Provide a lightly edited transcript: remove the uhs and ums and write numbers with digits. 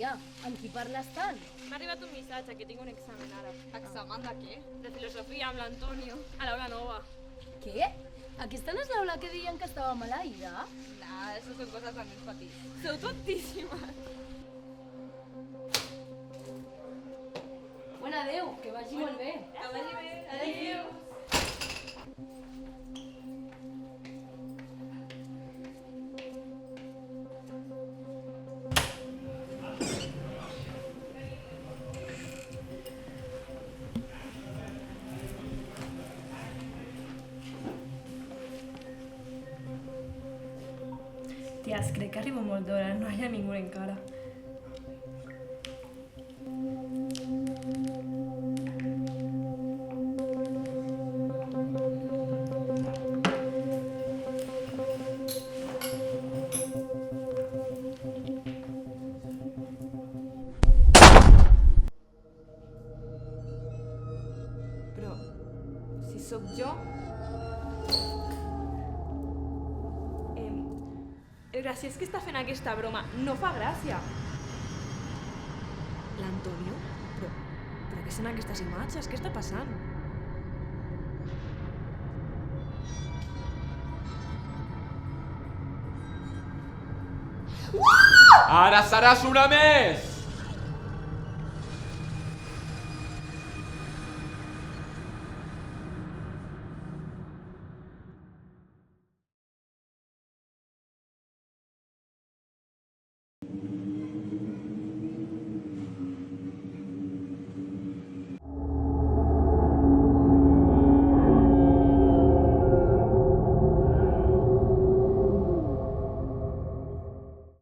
Maria, amb qui parles tant? M'ha arribat un missatge que tinc un examen ara. Examen de què? De filosofia amb l'Antonio, a l'aula nova. Què? Aquesta no és l'aula que deien que estava maleïda? Nah, això són coses de nens petits. Sou tontíssimes. Bueno, adeu, que vagi molt bé. Que vagi bé. Adéu. Ties, crec que arribo molt d'hora, no hi ha ningú encara. Però, si sóc jo... El graciós que està fent aquesta broma no fa gràcia. L'Antonio? Però què són aquestes imatges? Què està passant? Ara seràs una més!